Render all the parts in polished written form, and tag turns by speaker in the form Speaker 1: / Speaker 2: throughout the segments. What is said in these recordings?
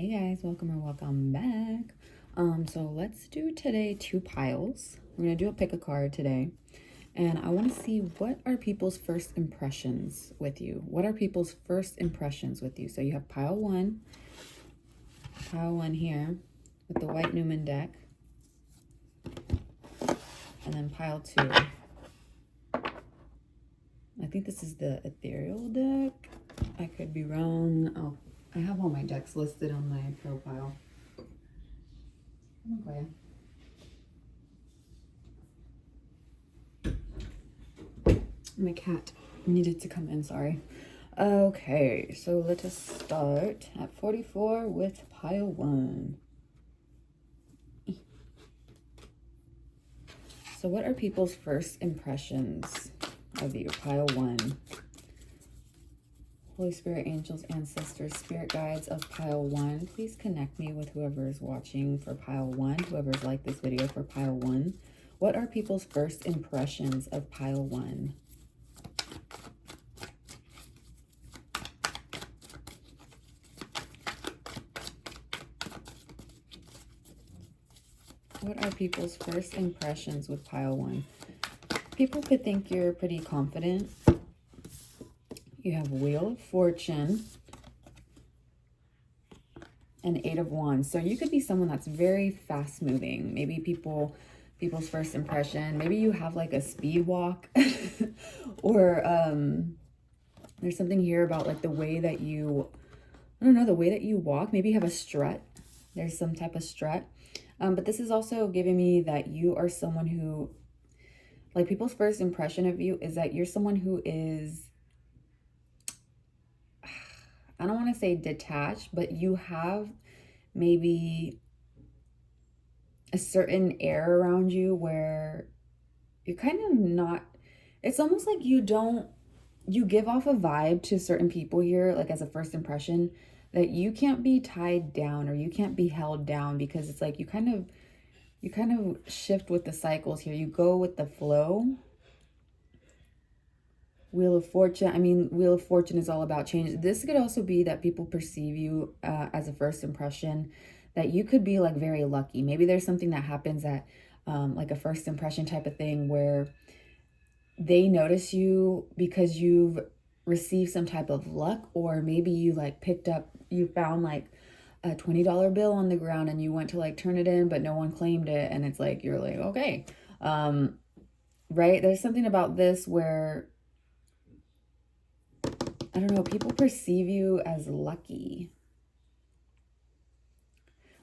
Speaker 1: Hey guys, welcome or welcome back. So let's do today 2 piles. We're gonna do a pick a card today, and I want to see what are people's first impressions with you. What are people's first impressions with you? So you have pile one here with the white Newman deck, and then pile two. I think this is the ethereal deck. I could be wrong. Oh, I have all my decks listed on my profile. Okay. My cat needed to come in, sorry. Okay, so let us start at 44 with pile one. So what are people's first impressions of you? Pile one. Holy Spirit, angels, ancestors, spirit guides of pile one. Please connect me with whoever is watching for pile one, whoever's liked this video for pile one. What are people's first impressions of pile one? What are people's first impressions with pile one? People could think you're pretty confident. You have Wheel of Fortune and Eight of Wands. So you could be someone that's very fast moving. Maybe people's first impression, maybe you have like a speed walk or there's something here about like the way that you, I don't know, the way that you walk. Maybe you have a strut. There's some type of strut. But this is also giving me that you are someone who, like, people's first impression of you is that you're someone who is, I don't want to say detached, but you have maybe a certain air around you where you're kind of not, it's almost like you give off a vibe to certain people here, like as a first impression, that you can't be tied down or you can't be held down, because it's like you kind of shift with the cycles here. You go with the flow. Wheel of Fortune. I mean, Wheel of Fortune is all about change. This could also be that people perceive you as a first impression, that you could be like very lucky. Maybe there's something that happens at like a first impression type of thing where they notice you because you've received some type of luck, or maybe you like you found like a $20 bill on the ground and you went to like turn it in, but no one claimed it. And it's like, you're like, okay. Right. There's something about this where, I don't know, people perceive you as lucky.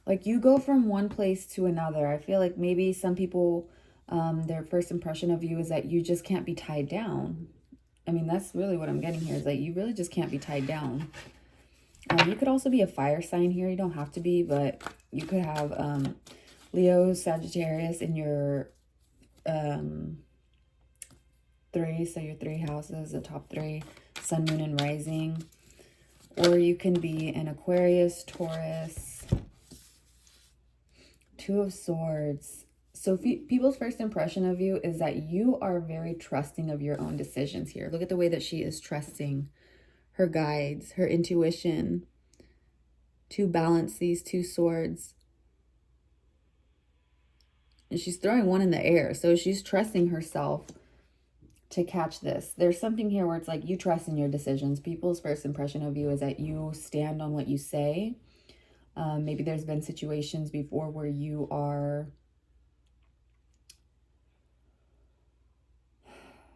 Speaker 1: Like you go from one place to another. I feel like maybe some people, their first impression of you is that you just can't be tied down. I mean, that's really what I'm getting here, is that you really just can't be tied down. You could also be a fire sign here. You don't have to be, but you could have Leo, Sagittarius in your 3. So your 3 houses, the top 3, sun, moon, and rising. Or you can be an Aquarius, Taurus, 2 of Swords. So people's first impression of you is that you are very trusting of your own decisions here. Look at the way that she is trusting her guides, her intuition, to balance these 2 swords. And she's throwing one in the air. So she's trusting herself to catch this. There's something here where it's like you trust in your decisions. People's first impression of you is that you stand on what you say. Maybe there's been situations before where you are,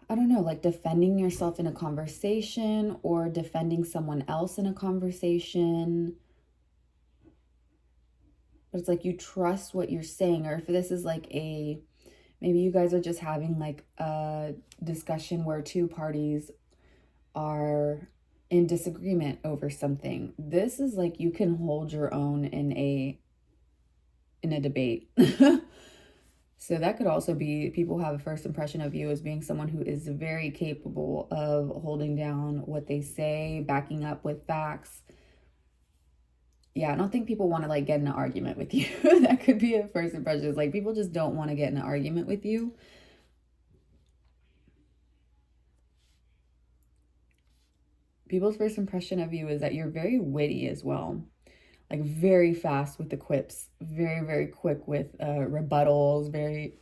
Speaker 1: I don't know, like defending yourself in a conversation or defending someone else in a conversation. But it's like you trust what you're saying. Or if this is like maybe you guys are just having like a discussion where 2 parties are in disagreement over something. This is like you can hold your own in a debate. So that could also be, people have a first impression of you as being someone who is very capable of holding down what they say, backing up with facts. Yeah, I don't think people want to like get in an argument with you. That could be a first impression. It's like people just don't want to get in an argument with you. People's first impression of you is that you're very witty as well. like very fast with the quips, very, very quick with rebuttals, very,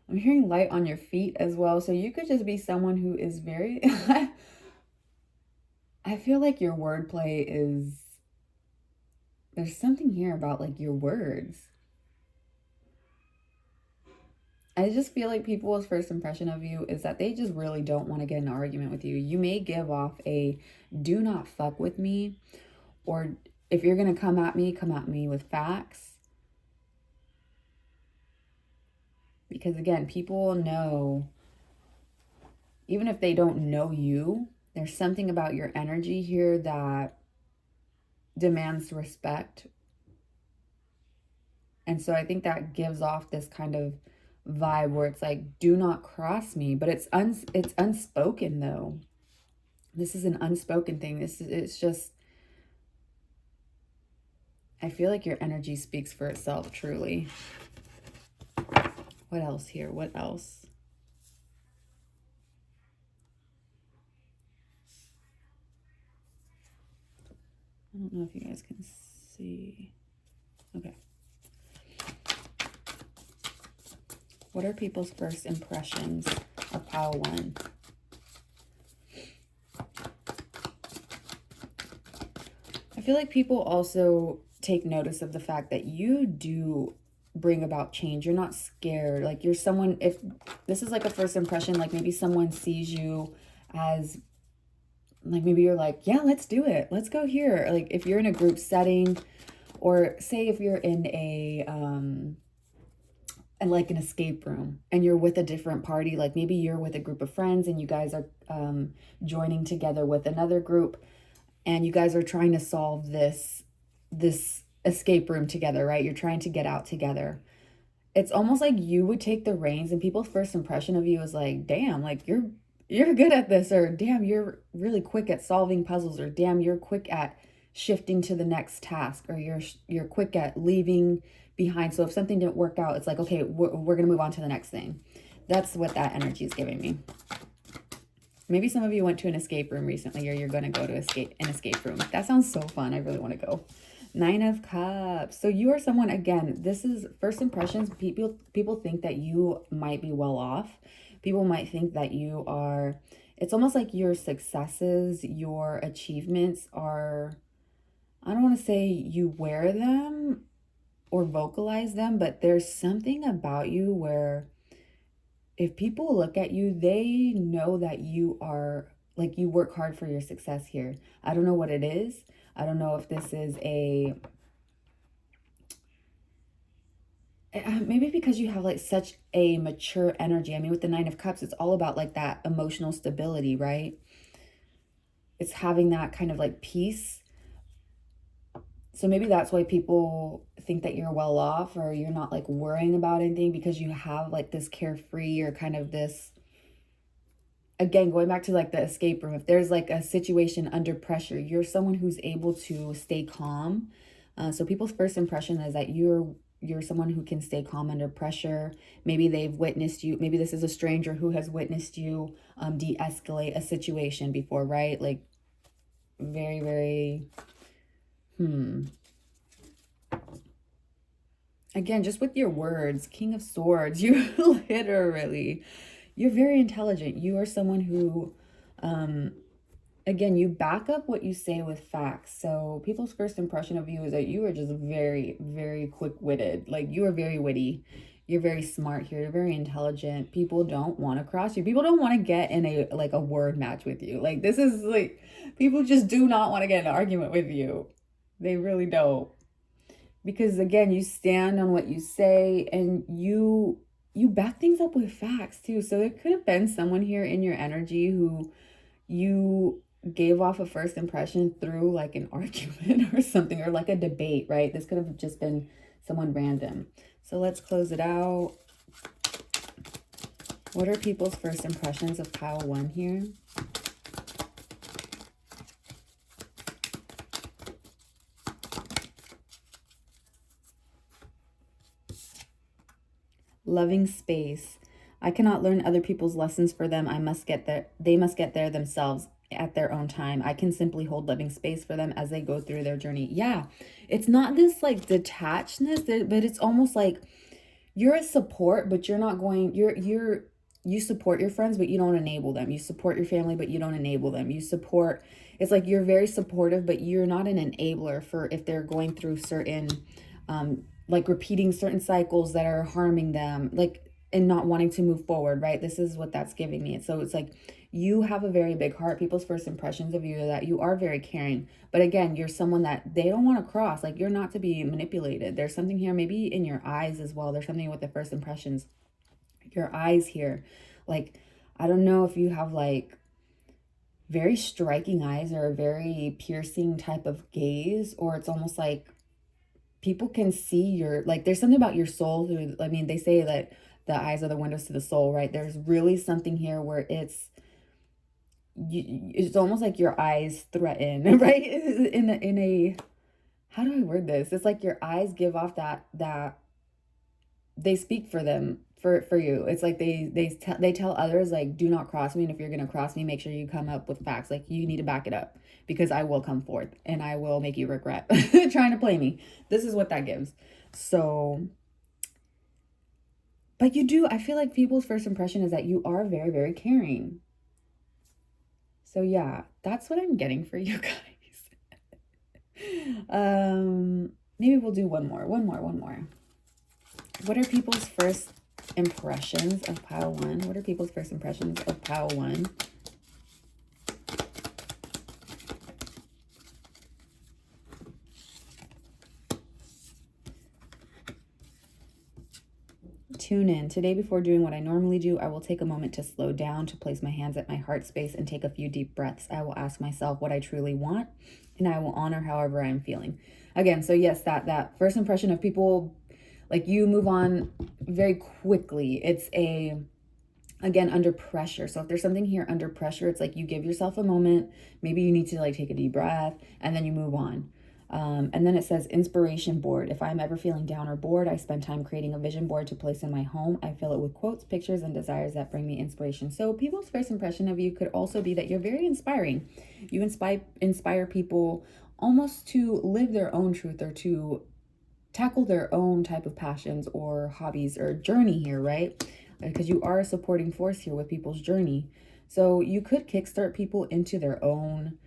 Speaker 1: I'm hearing light on your feet as well. So you could just be someone who is very, I feel like your wordplay is, there's something here about like your words. I just feel like people's first impression of you is that they just really don't want to get in an argument with you. You may give off a do not fuck with me, or if you're going to come at me with facts. Because again, people know, even if they don't know you, there's something about your energy here that demands respect. And so I think that gives off this kind of vibe where it's like, do not cross me, but it's unspoken though. This is an unspoken thing. It's just, I feel like your energy speaks for itself, truly. What else here? What else? I don't know if you guys can see. Okay. What are people's first impressions of pile 1? I feel like people also take notice of the fact that you do bring about change. You're not scared. Like you're someone, if this is like a first impression, like maybe someone sees you as like, maybe you're like, yeah, let's do it. Let's go here. Like if you're in a group setting, or say if you're in like an escape room and you're with a different party, like maybe you're with a group of friends and you guys are joining together with another group and you guys are trying to solve this escape room together, right? You're trying to get out together. It's almost like you would take the reins and people's first impression of you is like, damn, like you're good at this, or damn, you're really quick at solving puzzles, or damn, you're quick at shifting to the next task, or you're quick at leaving behind. So if something didn't work out, it's like, okay, we're going to move on to the next thing. That's what that energy is giving me. Maybe some of you went to an escape room recently, or you're going to go to an escape room. That sounds so fun. I really want to go. 9 of Cups. So you are someone, again, this is first impressions. People think that you might be well off. People might think that you are, it's almost like your successes, your achievements are, I don't want to say you wear them or vocalize them, but there's something about you where if people look at you, they know that you are, like, you work hard for your success here. I don't know what it is. I don't know if this is maybe because you have like such a mature energy. I mean, with the 9 of Cups, it's all about like that emotional stability, right? It's having that kind of like peace. So maybe that's why people think that you're well off, or you're not like worrying about anything, because you have like this carefree, or kind of this, again, going back to like the escape room. If there's like a situation under pressure, you're someone who's able to stay calm. So people's first impression is that you're someone who can stay calm under pressure. Maybe they've witnessed you. Maybe this is a stranger who has witnessed you de-escalate a situation before, right? Like very, very, Again, just with your words, King of Swords, you're very intelligent. You are someone who, again, you back up what you say with facts. So people's first impression of you is that you are just very, very quick-witted. Like you are very witty. You're very smart here. You're very intelligent. People don't want to cross you. People don't want to get in a word match with you. Like this is like, people just do not want to get in an argument with you. They really don't. Because again, you stand on what you say, and you back things up with facts too. So there could have been someone here in your energy who you gave off a first impression through like an argument or something, or like a debate, right? This could have just been someone random. So let's close it out. What are people's first impressions of pile 1 here? Loving space. I cannot learn other people's lessons for them. I must get there. They must get there themselves. at their own time. I can simply hold loving space for them as they go through their journey. Yeah, it's not this like detachedness, but it's almost like you're a support, but you're not going, you support your friends, but you don't enable them. You support your family, but you don't enable them. You support, it's like you're very supportive, but you're not an enabler for if they're going through certain, like repeating certain cycles that are harming them, like, and not wanting to move forward, right? This is what that's giving me. So it's like you have a very big heart. People's first impressions of you are that you are very caring. But again, you're someone that they don't want to cross. Like, you're not to be manipulated. There's something here, maybe in your eyes as well. There's something with the first impressions. Your eyes here. Like, I don't know if you have like very striking eyes or a very piercing type of gaze, or it's almost like people can see your, like, there's something about your soul through, I mean, they say that the eyes are the windows to the soul, right? There's really something here where it's almost like your eyes threaten, right? In a, how do I word this? It's like your eyes give off that they speak for them, for you. It's like they tell others, like, do not cross me, and if you're gonna cross me, make sure you come up with facts. Like, you need to back it up, because I will come forth and I will make you regret trying to play me. This is what that gives. So, but you do, I feel like people's first impression is that you are very, very caring. So yeah, that's what I'm getting for you guys. Maybe we'll do one more. What are people's first impressions of pile 1? What are people's first impressions of pile 1? Tune in. Today, before doing what I normally do, I will take a moment to slow down, to place my hands at my heart space and take a few deep breaths. I will ask myself what I truly want, and I will honor however I'm feeling. Again, so yes, that first impression of people, like, you move on very quickly. It's again, under pressure. So if there's something here under pressure, it's like you give yourself a moment. Maybe you need to like take a deep breath, and then you move on. And then it says inspiration board. If I'm ever feeling down or bored, I spend time creating a vision board to place in my home. I fill it with quotes, pictures, and desires that bring me inspiration. So people's first impression of you could also be that you're very inspiring. You inspire people almost to live their own truth, or to tackle their own type of passions or hobbies or journey here, right? Because you are a supporting force here with people's journey. So you could kickstart people into their own,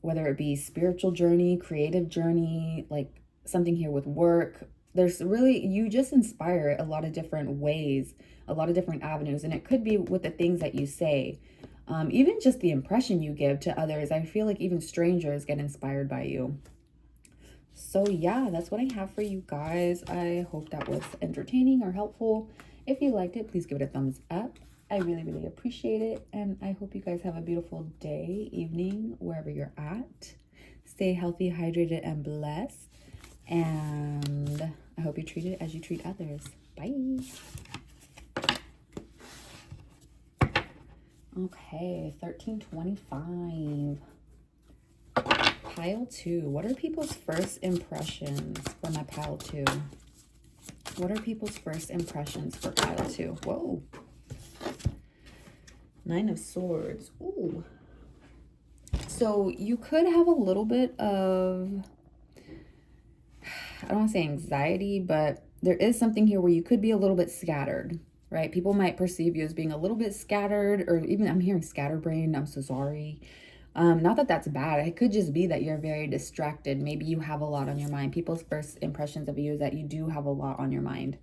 Speaker 1: whether it be spiritual journey, creative journey, like something here with work. There's really, you just inspire a lot of different ways, a lot of different avenues. And it could be with the things that you say, even just the impression you give to others. I feel like even strangers get inspired by you. So yeah, that's what I have for you guys. I hope that was entertaining or helpful. If you liked it, please give it a thumbs up. I really, really appreciate it. And I hope you guys have a beautiful day, evening, wherever you're at. Stay healthy, hydrated, and blessed. And I hope you treat it as you treat others. Bye. Okay, 1325. Pile 2. What are people's first impressions for my pile 2? What are people's first impressions for pile 2? Whoa. 9 of Swords. Ooh. So you could have a little bit of, I don't want to say anxiety, but there is something here where you could be a little bit scattered, right? People might perceive you as being a little bit scattered, or even I'm hearing scatterbrained. I'm so sorry. Not that that's bad. It could just be that you're very distracted. Maybe you have a lot on your mind. People's first impressions of you is that you do have a lot on your mind.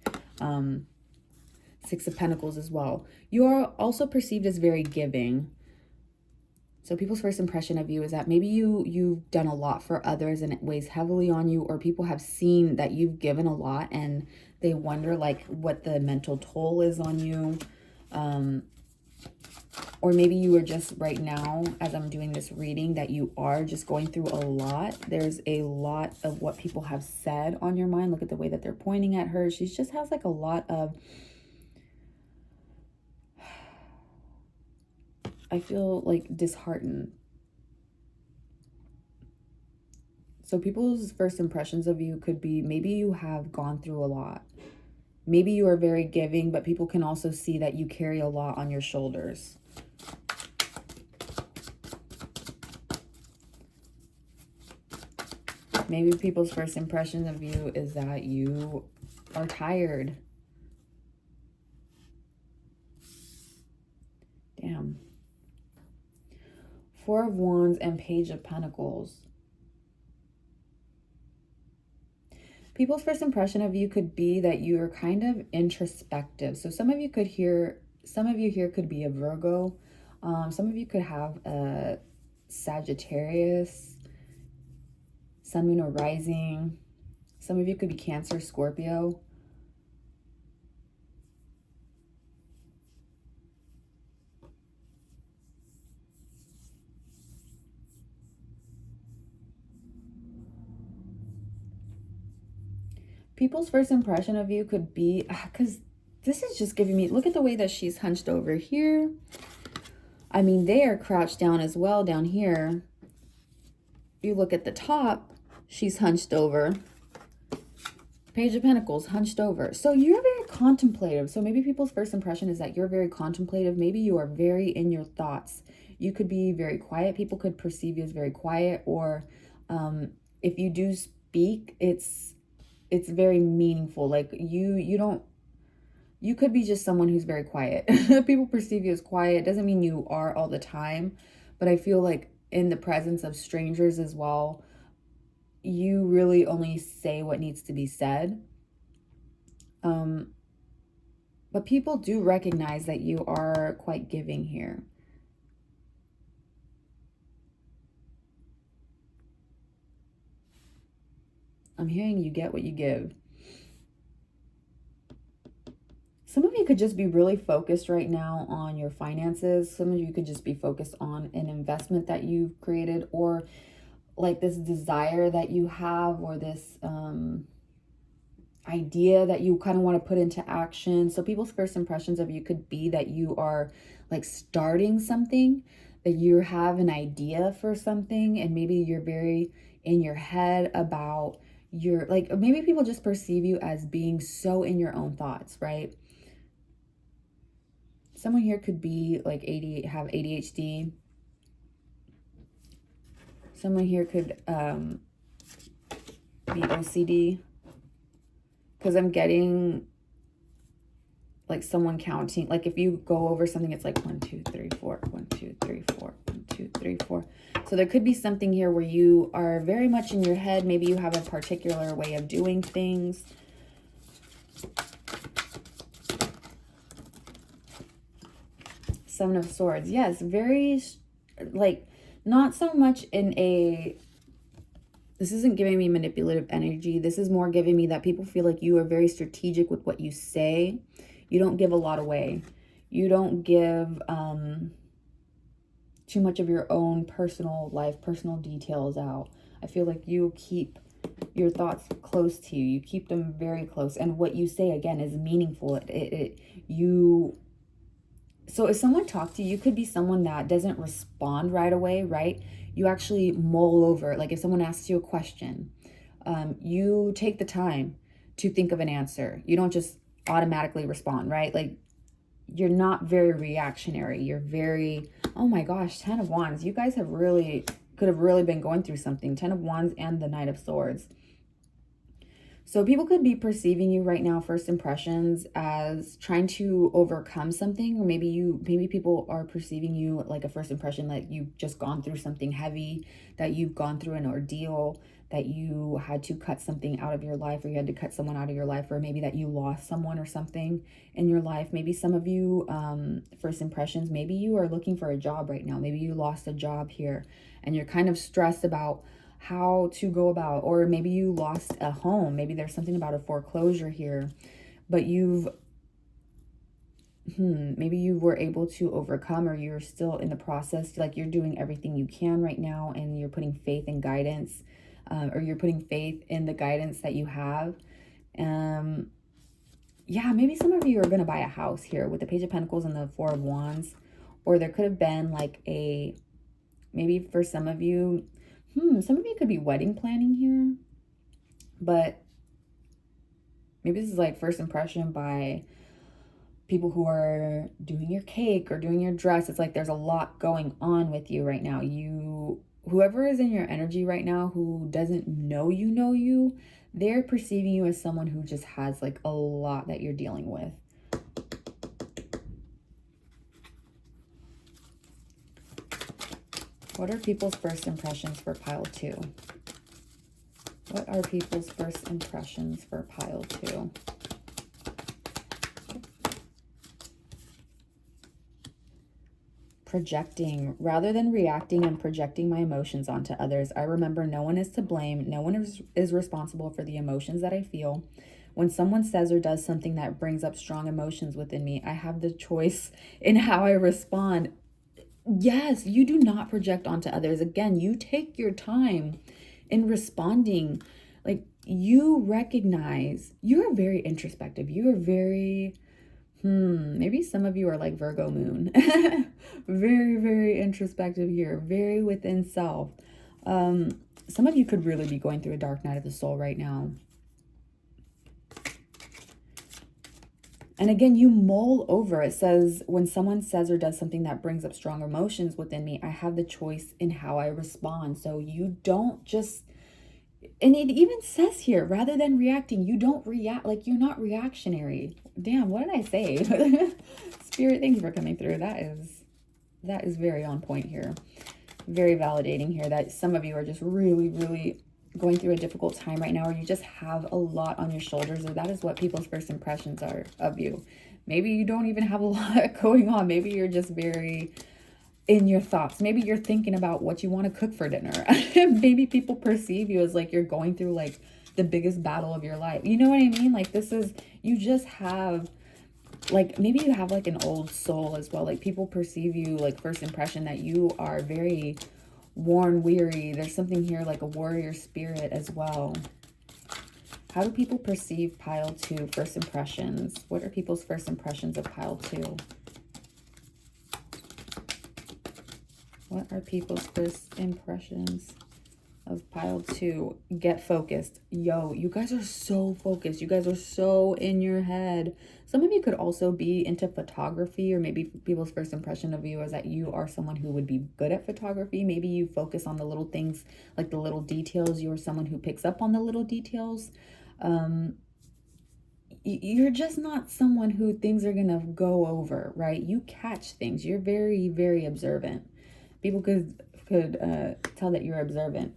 Speaker 1: 6 of Pentacles as well. You are also perceived as very giving. So people's first impression of you is that maybe you've done a lot for others and it weighs heavily on you, or people have seen that you've given a lot and they wonder like what the mental toll is on you. Or maybe you are just right now, as I'm doing this reading, that you are just going through a lot. There's a lot of what people have said on your mind. Look at the way that they're pointing at her. She just has like a lot of, I feel like disheartened. So people's first impressions of you could be, maybe you have gone through a lot. Maybe you are very giving, but people can also see that you carry a lot on your shoulders. Maybe people's first impression of you is that you are tired. Damn. Four of Wands and Page of Pentacles. People's first impression of you could be that you're kind of introspective. So some of you here could be a Virgo. Some of you could have a Sagittarius, Sun, Moon, or Rising. Some of you could be Cancer, Scorpio. People's first impression of you could be, because this is just giving me, look at the way that she's hunched over here. I mean, they are crouched down as well down here. You look at the top, she's hunched over. Page of Pentacles, hunched over. So you're very contemplative. So maybe people's first impression is that you're very contemplative. Maybe you are very in your thoughts. You could be very quiet. People could perceive you as very quiet. Or if you do speak, it's very meaningful. Like you could be just someone who's very quiet. People perceive you as quiet. Doesn't mean you are all the time. But I feel like in the presence of strangers as well, you really only say what needs to be said. But people do recognize that you are quite giving here. I'm hearing you get what you give. Some of you could just be really focused right now on your finances. Some of you could just be focused on an investment that you've created, or like this desire that you have, or this idea that you kind of want to put into action. So people's first impressions of you could be that you are like starting something, that you have an idea for something, and maybe you're very in your head about your, like, maybe people just perceive you as being so in your own thoughts, right? Someone here could be like have ADHD. Someone here could be OCD. Because I'm getting like someone counting. Like if you go over something, it's like 1, 2, 3, 4, 1, 2, 3, 4, 1, 2, 3, 4. So there could be something here where you are very much in your head. Maybe you have a particular way of doing things. Seven of Swords. Yes, very, like, not so much in a, this isn't giving me manipulative energy. This is more giving me that people feel like you are very strategic with what you say. You don't give a lot away. You don't give too much of your own personal life, personal details out. I feel like you keep your thoughts close to you. You keep them very close. And what you say, again, is meaningful. So if someone talks to you, you could be someone that doesn't respond right away, right? You actually mull over. Like if someone asks you a question, you take the time to think of an answer. You don't just automatically respond, right? Like you're not very reactionary. You're very, oh my gosh, 10 of Wands. You guys could have really been going through something. 10 of Wands and the Knight of Swords. So people could be perceiving you right now, first impressions, as trying to overcome something. Or maybe people are perceiving you like a first impression that you've just gone through something heavy, that you've gone through an ordeal, that you had to cut something out of your life, or you had to cut someone out of your life, or maybe that you lost someone or something in your life. Maybe some of you, first impressions, maybe you are looking for a job right now. Maybe you lost a job here and you're kind of stressed about how to go about, or maybe you lost a home. Maybe there's something about a foreclosure here, but maybe you were able to overcome, or you're still in the process. Like you're doing everything you can right now, and you're putting faith and guidance, or you're putting faith in the guidance that you have. Yeah, maybe some of you are going to buy a house here with the Page of Pentacles and the Four of Wands, or there could have been like maybe for some of you, some of you could be wedding planning here, but maybe this is like first impression by people who are doing your cake or doing your dress. It's like there's a lot going on with you right now. You whoever is in your energy right now who doesn't know you, they're perceiving you as someone who just has like a lot that you're dealing with. What are people's first impressions for pile 2? What are people's first impressions for pile 2? Projecting. Rather than reacting and projecting my emotions onto others, I remember no one is to blame. No one is responsible for the emotions that I feel. When someone says or does something that brings up strong emotions within me, I have the choice in how I respond. Yes, you do not project onto others. Again, you take your time in responding. Like, you recognize, you are very introspective. You are very, maybe some of you are like Virgo moon. Very, very introspective here, very within self. Some of you could really be going through a dark night of the soul right now. And again, you mull over. It says, when someone says or does something that brings up strong emotions within me, I have the choice in how I respond. So you don't just, and it even says here, rather than reacting, you don't react, like you're not reactionary. Damn, what did I say? Spirit, thank you for coming through. That is very on point here. Very validating here that some of you are just really, really going through a difficult time right now, or you just have a lot on your shoulders, or that is what people's first impressions are of you. Maybe you don't even have a lot going on. Maybe you're just very in your thoughts. Maybe you're thinking about what you want to cook for dinner. Maybe people perceive you as like you're going through like the biggest battle of your life. You know what I mean? Like, this is, you just have, like, maybe you have like an old soul as well. Like, people perceive you, like, first impression, that you are very worn, weary. There's something here like a warrior spirit as well. How do people perceive pile 2 first impressions? What are people's first impressions of pile 2? What are people's first impressions of pile 2? Get focused. Yo, you guys are so focused. You guys are so in your head. Some of you could also be into photography, or maybe people's first impression of you is that you are someone who would be good at photography. Maybe you focus on the little things, like the little details. You're someone who picks up on the little details. You're just not someone who things are gonna go over, right? You catch things. You're very, very observant. People could tell that you're observant.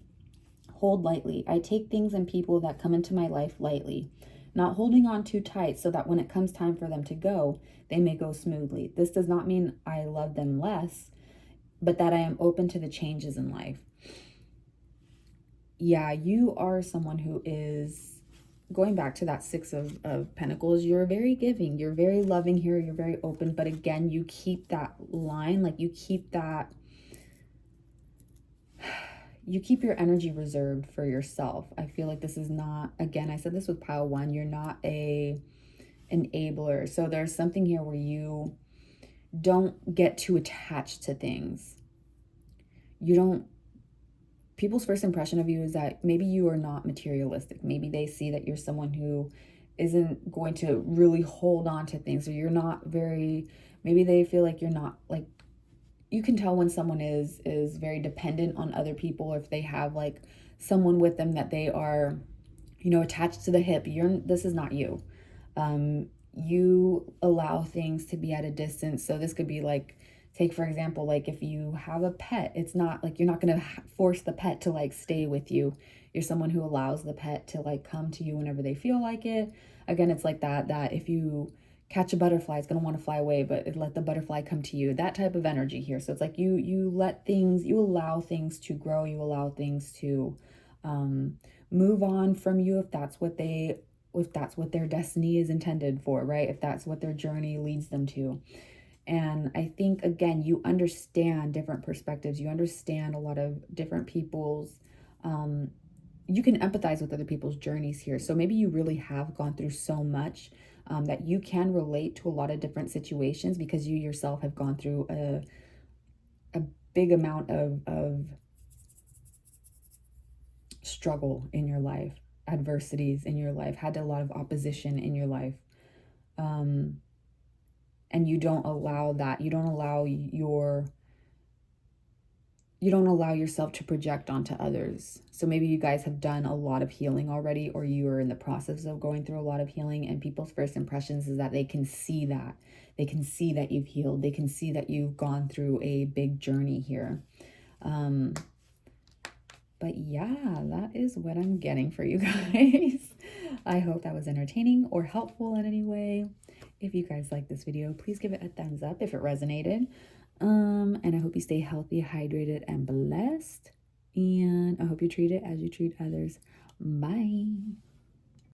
Speaker 1: Hold lightly. I take things and people that come into my life lightly, not holding on too tight so that when it comes time for them to go, they may go smoothly. This does not mean I love them less, but that I am open to the changes in life. Yeah, you are someone who is, going back to that 6 of Pentacles, you're very giving. You're very loving here. You're very open. But again, you keep that line, like you keep that, you keep your energy reserved for yourself. I feel like this is not, again, I said this with pile 1, you're not a enabler. So there's something here where you don't get too attached to things. You don't, people's first impression of you is that maybe you are not materialistic. Maybe they see that you're someone who isn't going to really hold on to things, or you're not very, maybe they feel like you're not, like, you can tell when someone is very dependent on other people, or if they have like someone with them that they are, you know, attached to the hip. This is not you. You allow things to be at a distance. So this could be like, take for example, like if you have a pet, it's not like you're not going to force the pet to like stay with you. You're someone who allows the pet to like come to you whenever they feel like it. Again, it's like that if you catch a butterfly, it's going to want to fly away, but let the butterfly come to you. That type of energy here. So it's like you let things, you allow things to grow, you allow things to move on from you if that's what their destiny is intended for, right? If that's what their journey leads them to. And I think, again, you understand different perspectives. You understand a lot of different people's, you can empathize with other people's journeys here. So maybe you really have gone through so much that you can relate to a lot of different situations because you yourself have gone through a big amount of struggle in your life, adversities in your life, had a lot of opposition in your life. And you don't allow that. You don't allow you don't allow yourself to project onto others. So maybe you guys have done a lot of healing already, or you are in the process of going through a lot of healing, and people's first impressions is that they can see that. They can see that you've healed. They can see that you've gone through a big journey here. But yeah, that is what I'm getting for you guys. I hope that was entertaining or helpful in any way. If you guys like this video, please give it a thumbs up if it resonated. And I hope you stay healthy, hydrated, and blessed. And I hope you treat it as you treat others. Bye.